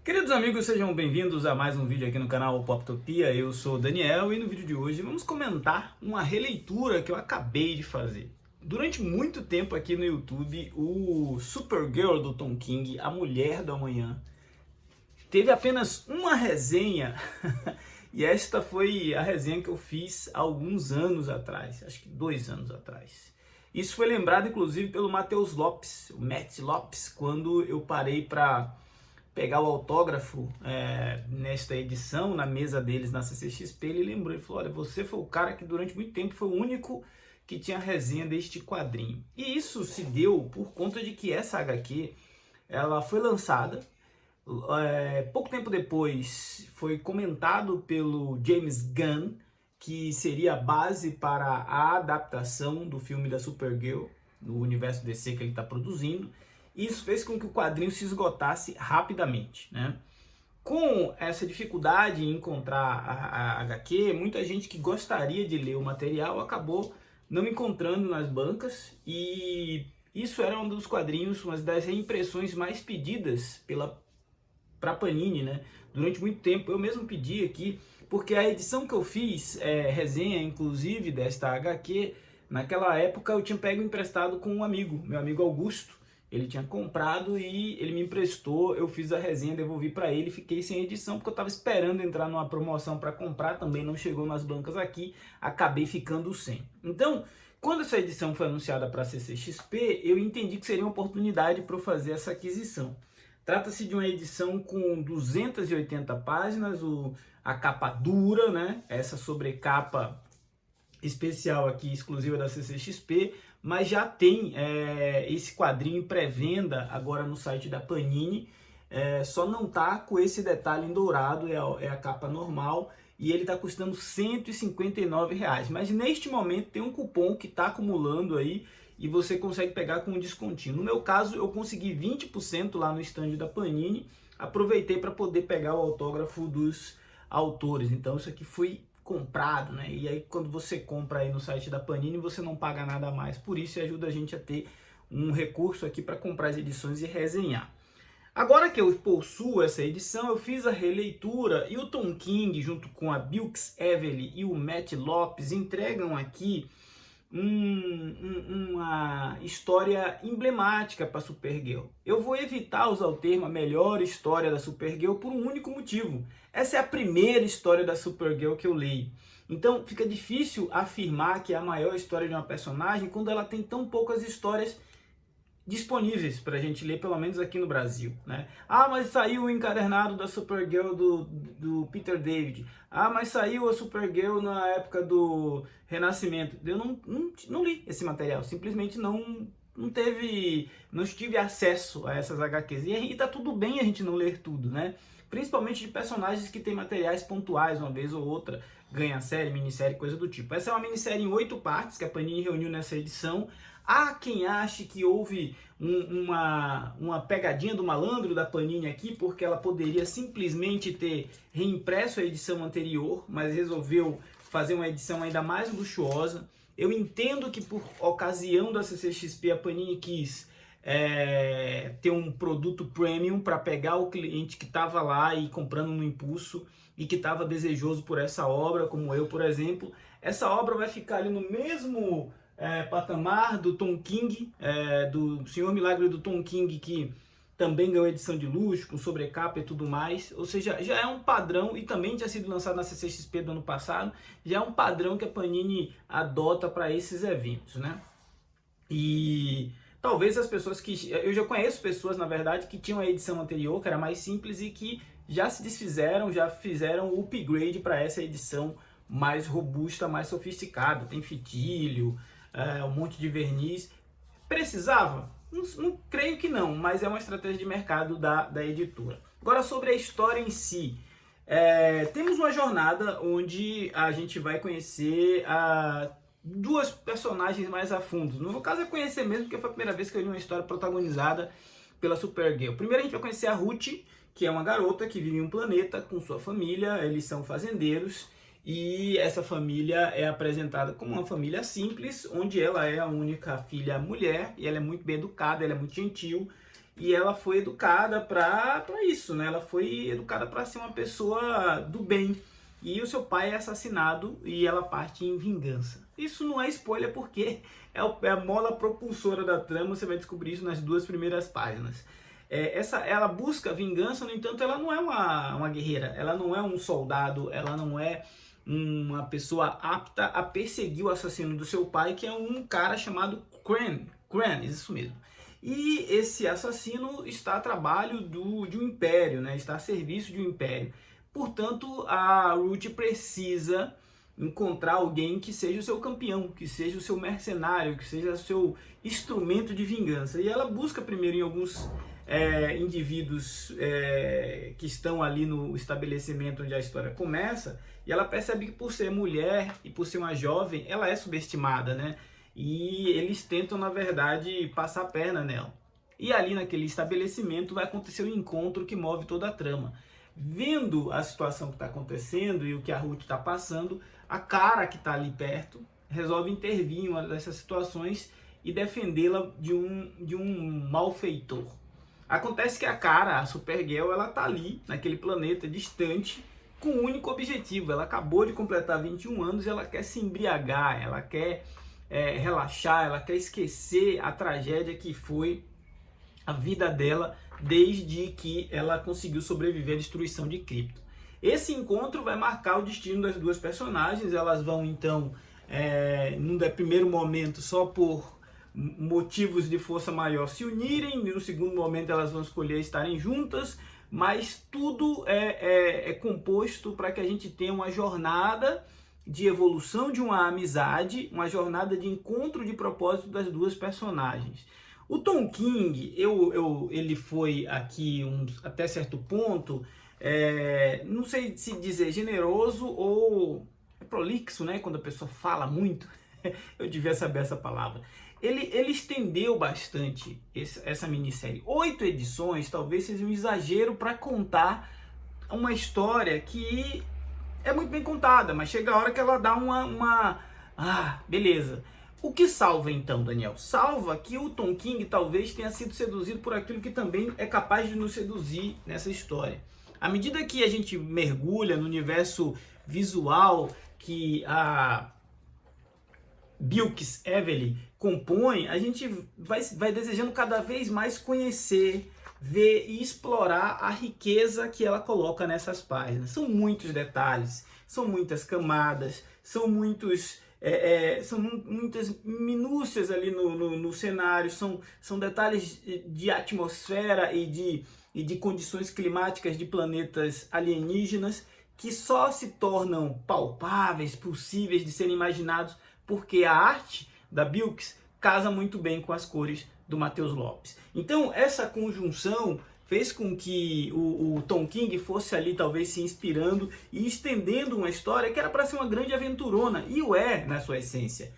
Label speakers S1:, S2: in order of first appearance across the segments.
S1: Queridos amigos, sejam bem-vindos a mais um vídeo aqui no canal Poptopia. Eu sou o Daniel e no vídeo de hoje vamos comentar uma releitura que eu acabei de fazer. Durante muito tempo aqui no YouTube, o Supergirl do Tom King, A Mulher do Amanhã, teve apenas uma resenha e esta foi a resenha que eu fiz há alguns anos atrás, acho que 2 anos atrás. Isso foi lembrado inclusive pelo Matheus Lopes, o Matt Lopes, quando eu parei para pegar o autógrafo nesta edição, na mesa deles na CCXP, ele lembrou, ele falou, olha, você foi o cara que durante muito tempo foi o único que tinha resenha deste quadrinho. E isso se deu por conta de que essa HQ, ela foi lançada, pouco tempo depois foi comentado pelo James Gunn, que seria a base para a adaptação do filme da Supergirl, no universo DC que ele está produzindo. Isso fez com que o quadrinho se esgotasse rapidamente, né? Com essa dificuldade em encontrar a HQ, muita gente que gostaria de ler o material acabou não encontrando nas bancas, e isso era um dos quadrinhos, uma das reimpressões mais pedidas para Panini, né? Durante muito tempo eu mesmo pedi aqui, porque a edição que eu fiz, resenha inclusive desta HQ, naquela época eu tinha pego emprestado com um amigo, meu amigo Augusto. Ele tinha comprado e ele me emprestou, eu fiz a resenha, devolvi para ele, fiquei sem edição porque eu estava esperando entrar numa promoção para comprar, também não chegou nas bancas aqui, acabei ficando sem. Então, quando essa edição foi anunciada para a CCXP, eu entendi que seria uma oportunidade para eu fazer essa aquisição. Trata-se de uma edição com 280 páginas, a capa dura, né? Essa sobrecapa especial aqui, exclusiva da CCXP, mas já tem esse quadrinho em pré-venda agora no site da Panini, só não tá com esse detalhe em dourado, é a capa normal, e ele está custando R$ 159, mas neste momento tem um cupom que está acumulando aí, e você consegue pegar com um descontinho. No meu caso, eu consegui 20% lá no stand da Panini, aproveitei para poder pegar o autógrafo dos autores, então isso aqui foi comprado, né? E aí quando você compra aí no site da Panini, você não paga nada a mais, por isso ajuda a gente a ter um recurso aqui para comprar as edições e resenhar. Agora que eu possuo essa edição, eu fiz a releitura e o Tom King, junto com a Bilks Evely e o Matt Lopes, entregam aqui uma história emblemática para Supergirl. Eu vou evitar usar o termo a melhor história da Supergirl por um único motivo. Essa é a primeira história da Supergirl que eu leio. Então fica difícil afirmar que é a maior história de uma personagem quando ela tem tão poucas histórias disponíveis para a gente ler, pelo menos aqui no Brasil, né? Ah, mas saiu o encadernado da Supergirl do Peter David. Ah, mas saiu a Supergirl na época do Renascimento. Eu não li esse material, simplesmente não tive acesso a essas HQs. E tá tudo bem a gente não ler tudo, né? Principalmente de personagens que têm materiais pontuais, uma vez ou outra, ganha série, minissérie, coisa do tipo. Essa é uma minissérie em 8 partes que a Panini reuniu nessa edição. Há quem ache que houve uma pegadinha do malandro da Panini aqui, porque ela poderia simplesmente ter reimpresso a edição anterior, mas resolveu fazer uma edição ainda mais luxuosa. Eu entendo que por ocasião da CCXP a Panini quis ter um produto premium para pegar o cliente que estava lá e comprando no impulso e que estava desejoso por essa obra, como eu, por exemplo. Essa obra vai ficar ali no mesmo patamar do Tom King, do Senhor Milagre do Tom King, que também ganhou edição de luxo, com sobrecapa e tudo mais. Ou seja, já é um padrão, e também tinha sido lançado na CCXP do ano passado, já é um padrão que a Panini adota para esses eventos, né? E talvez as pessoas que... Eu já conheço pessoas, na verdade, que tinham a edição anterior, que era mais simples, e que já se desfizeram, já fizeram o upgrade para essa edição mais robusta, mais sofisticada. Tem fitilho, um monte de verniz. Precisava? Não creio que não, mas é uma estratégia de mercado da editora. Agora, sobre a história em si. Temos uma jornada onde a gente vai conhecer duas personagens mais a fundo. No meu caso é conhecer mesmo, porque foi a primeira vez que eu li uma história protagonizada pela Supergirl. Primeiro a gente vai conhecer a Ruth, que é uma garota que vive em um planeta com sua família, eles são fazendeiros, e essa família é apresentada como uma família simples, onde ela é a única filha mulher, e ela é muito bem educada, ela é muito gentil, e ela foi educada para isso, né? Ela foi educada para ser uma pessoa do bem. E o seu pai é assassinado e ela parte em vingança. Isso não é spoiler porque é a mola propulsora da trama, você vai descobrir isso nas 2 primeiras páginas. Ela busca vingança, no entanto, ela não é uma guerreira, ela não é um soldado, ela não é uma pessoa apta a perseguir o assassino do seu pai, que é um cara chamado Crane, isso mesmo. E esse assassino está a trabalho de um império, né? Está a serviço de um império. Portanto, a Ruth precisa encontrar alguém que seja o seu campeão, que seja o seu mercenário, que seja o seu instrumento de vingança. E ela busca primeiro em alguns indivíduos que estão ali no estabelecimento onde a história começa, e ela percebe que por ser mulher e por ser uma jovem, ela é subestimada, né? E eles tentam, na verdade, passar a perna nela. E ali naquele estabelecimento vai acontecer um encontro que move toda a trama. Vendo a situação que está acontecendo e o que a Ruth está passando, a Kara, que está ali perto, resolve intervir em uma dessas situações e defendê-la de um malfeitor. Acontece que a Kara, a Supergirl, ela está ali, naquele planeta distante, com um único objetivo. Ela acabou de completar 21 anos e ela quer se embriagar, ela quer relaxar, ela quer esquecer a tragédia que foi a vida dela desde que ela conseguiu sobreviver à destruição de Krypton. Esse encontro vai marcar o destino das 2 personagens. Elas vão então, num primeiro momento, só por motivos de força maior, se unirem. No segundo momento elas vão escolher estarem juntas, mas tudo é composto para que a gente tenha uma jornada de evolução de uma amizade, uma jornada de encontro de propósito das 2 personagens. O Tom King, ele foi aqui até certo ponto, não sei se dizer generoso ou prolixo, né? Quando a pessoa fala muito, eu devia saber essa palavra. Ele estendeu bastante essa minissérie. 8 edições talvez seja um exagero para contar uma história que é muito bem contada, mas chega a hora que ela dá beleza. O que salva então, Daniel? Salva que o Tom King talvez tenha sido seduzido por aquilo que também é capaz de nos seduzir nessa história. À medida que a gente mergulha no universo visual que a Bilquis Evely compõe, a gente vai desejando cada vez mais conhecer, ver e explorar a riqueza que ela coloca nessas páginas. São muitos detalhes, são muitas camadas, são muitas minúcias ali no cenário, são detalhes de atmosfera e de condições climáticas de planetas alienígenas que só se tornam palpáveis, possíveis de serem imaginados, porque a arte da Bilquis casa muito bem com as cores do Matheus Lopes. Então essa conjunção fez com que o Tom King fosse ali talvez se inspirando e estendendo uma história que era para ser uma grande aventurona, e o é na sua essência.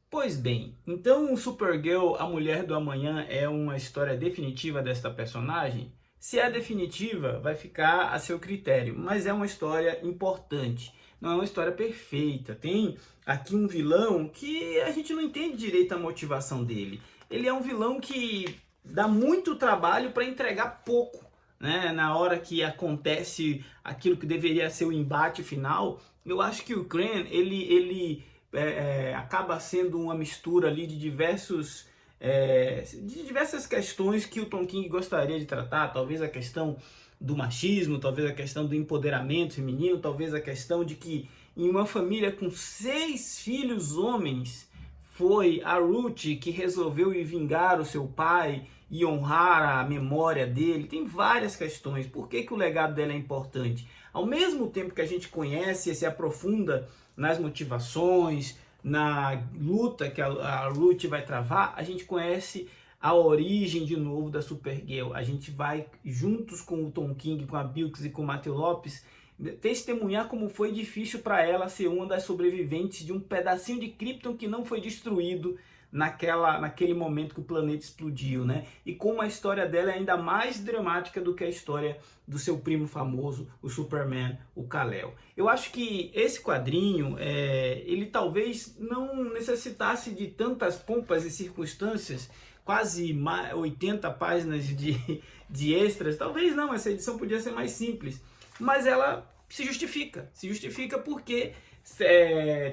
S1: Pois bem, então Supergirl, a Mulher do Amanhã, é uma história definitiva desta personagem? Se é definitiva, vai ficar a seu critério, mas é uma história importante. Não é uma história perfeita. Tem aqui um vilão que a gente não entende direito a motivação dele. Ele é um vilão que dá muito trabalho para entregar pouco, né? Na hora que acontece aquilo que deveria ser o embate final, eu acho que o Crane, ele acaba sendo uma mistura ali de diversas questões que o Tom King gostaria de tratar. Talvez a questão do machismo, talvez a questão do empoderamento feminino, talvez a questão de que em uma família com 6 filhos homens, foi a Ruth que resolveu ir vingar o seu pai e honrar a memória dele. Tem várias questões. Por que o legado dela é importante? Ao mesmo tempo que a gente conhece e se aprofunda nas motivações, na luta que a Ruth vai travar, a gente conhece a origem de novo da Supergirl. A gente vai juntos com o Tom King, com a Bilquis e com o Matheus Lopes testemunhar como foi difícil para ela ser uma das sobreviventes de um pedacinho de Krypton que não foi destruído naquele momento que o planeta explodiu, né? E como a história dela é ainda mais dramática do que a história do seu primo famoso, o Superman, o Kal-El. Eu acho que esse quadrinho, ele talvez não necessitasse de tantas pompas e circunstâncias quase 80 páginas de extras. Talvez não, essa edição podia ser mais simples, mas ela se justifica porque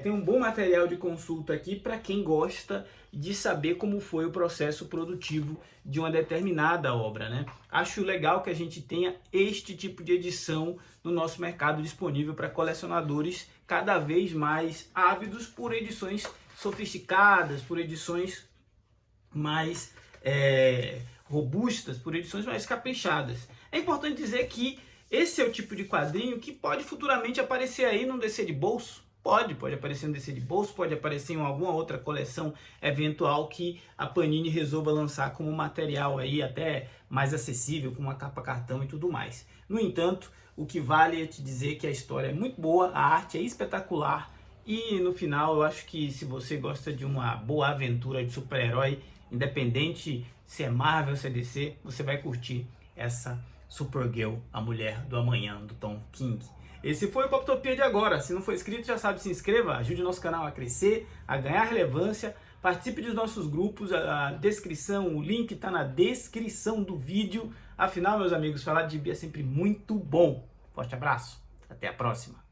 S1: tem um bom material de consulta aqui para quem gosta de saber como foi o processo produtivo de uma determinada obra, né? Acho legal que a gente tenha este tipo de edição no nosso mercado disponível para colecionadores cada vez mais ávidos por edições sofisticadas, por edições mais robustas, por edições mais caprichadas. É importante dizer que esse é o tipo de quadrinho que pode futuramente aparecer aí num DC de bolso. Pode aparecer no DC de bolso, pode aparecer em alguma outra coleção eventual que a Panini resolva lançar como material aí até mais acessível, com uma capa cartão e tudo mais. No entanto, o que vale é te dizer que a história é muito boa, a arte é espetacular e no final eu acho que se você gosta de uma boa aventura de super-herói, independente se é Marvel ou se é DC, você vai curtir essa Supergirl, a mulher do amanhã, do Tom King. Esse foi o Poptopia de agora. Se não for inscrito, já sabe, se inscreva, ajude o nosso canal a crescer, a ganhar relevância, participe dos nossos grupos, a descrição, o link está na descrição do vídeo. Afinal, meus amigos, falar de gibi é sempre muito bom. Forte abraço, até a próxima.